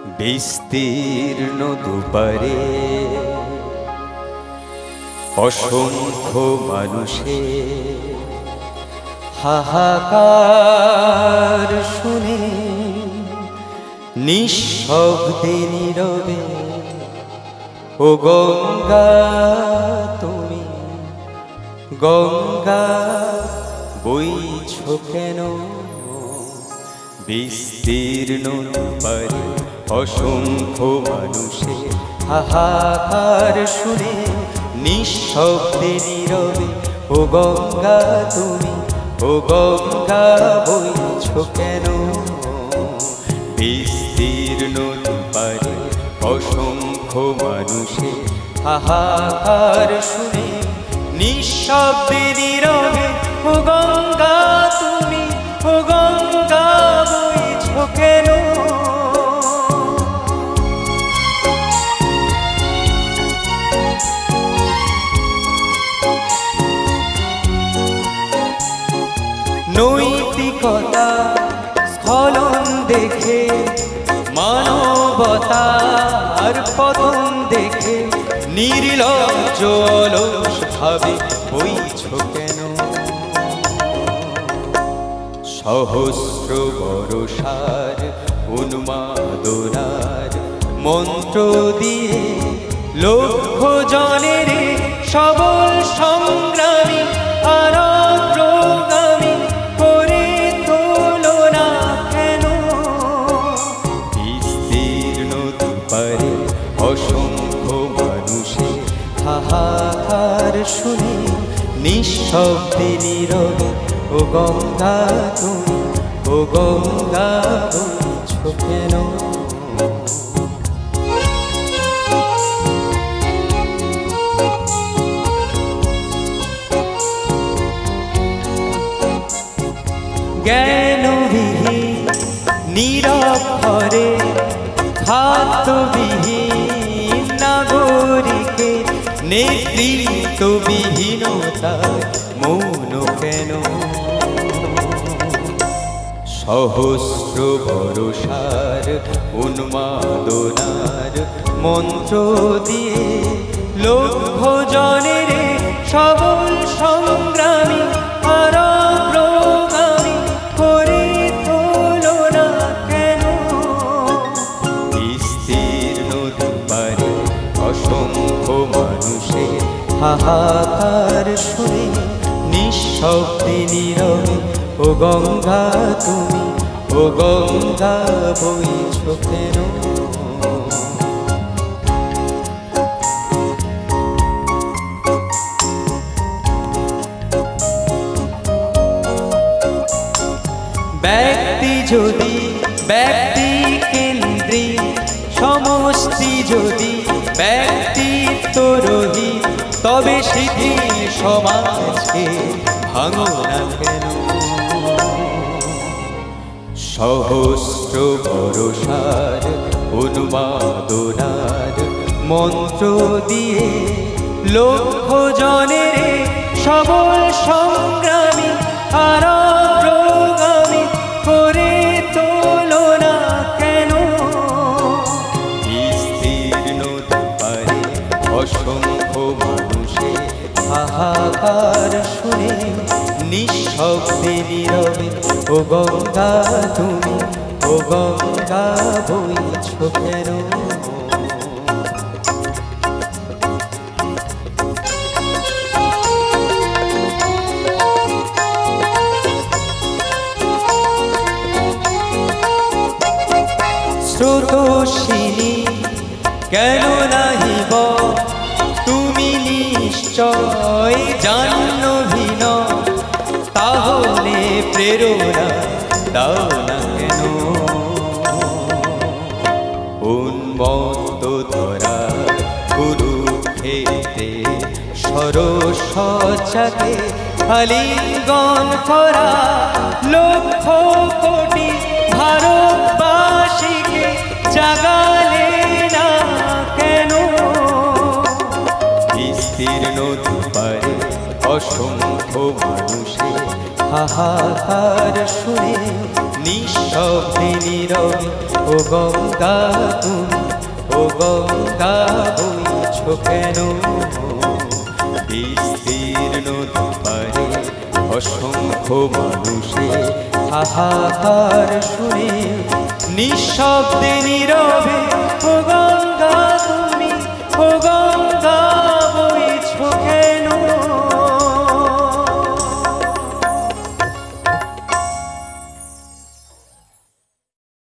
বিস্তীর্ণ দুপারে অসংখ্য মানুষের হাহাকার শুনে নিঃশব্দে নীরবে ও গঙ্গা তুমি গঙ্গা বইছো কেন? বিস্তীর্ণ দুপারে অসংখ্য মানুষের হাহাকার শুনে নিঃশব্দে নীরবে ও গঙ্গা তুমি ও গঙ্গা বইছো কেন? বিস্তীর্ণ দুপারে অসংখ্য মানুষের হাহাকার শুনে নিঃশব্দে নীরবে ও গঙ্গা তুমি ও গঙ্গা বইছো কেন? নৈতিকতা স্খলন দেখে মানবতার পতন দেখে নির্লজ্জ অলস ভাবে বইছো কেন? সহস্র বরষার উন্মাদনার মন্ত্র দিয়ে লক্ষ জনের সবল সংগ্রামী আর অগ্রগামী করে তোলো না কেন? বিস্তীর্ণ দুপারে অসংখ্য মানুষের হাহাকার শুনে নিঃশব্দে নীরবে ও গঙ্গা তুমি ও গঙ্গা বইছো কেন? জ্ঞানবিহীন নিরক্ষরে খাদ্যবিহীন নাগরিকের নেতৃত্ববিহীনতায় মৌন কেন? সহস্র ভরসার উন্মাদনার মন্ত্র দিয়ে লক্ষ জনের সবল সংগ্রামী আর অগ্রগামী করে তোলো না কেন? বিস্তীর্ণ দুপারে অসংখ্য মানুষের হাহাকার শুনে নিঃশব্দে নীরবে ও গঙ্গা তুমি ও গঙ্গা বইছো কেন? ব্যক্তি যদি ব্যক্তি কেন্দ্রিক সমষ্টি যদি ব্যক্তিত্ব রহিত তবে শিথিল সমাজকে ভাঙো না কেন? সহস্র ভরসার উন্মাদনার মন্ত্র দিয়ে লক্ষ জনের সবল সংগ্রামী আর অগ্রগামী করে তোলো না কেন? বিস্তীর্ণ দুপারে অসংখ্য মানুষের হাহাকার শুনে নিঃশব্দে নীরবে ও গঙ্গা তুমি ও গঙ্গা বইছো কেন? স্রোতস্বিনী কেন নাহিব তুমি নিশ্চয় জাহ্নবীন, তাহলে প্রেরণা দাও না কেন? উন্মত্ত ধরা কুরুক্ষেত্রে সরসজ্জাকে আলিঙ্গন করা লক্ষ কোটি ভারতবাসীকে জাগালে না কেন? বিস্তীর্ণ দুপারে অসংখ্য মানুষের হাহাকার শুনে নিঃশব্দে নীরবে ও গঙ্গা তুমি, ও গঙ্গা বইছো কেন? বিস্তীর্ণ দুপারে অসংখ্য মানুষের হাহাকার শুনে নিঃশব্দে নীরবে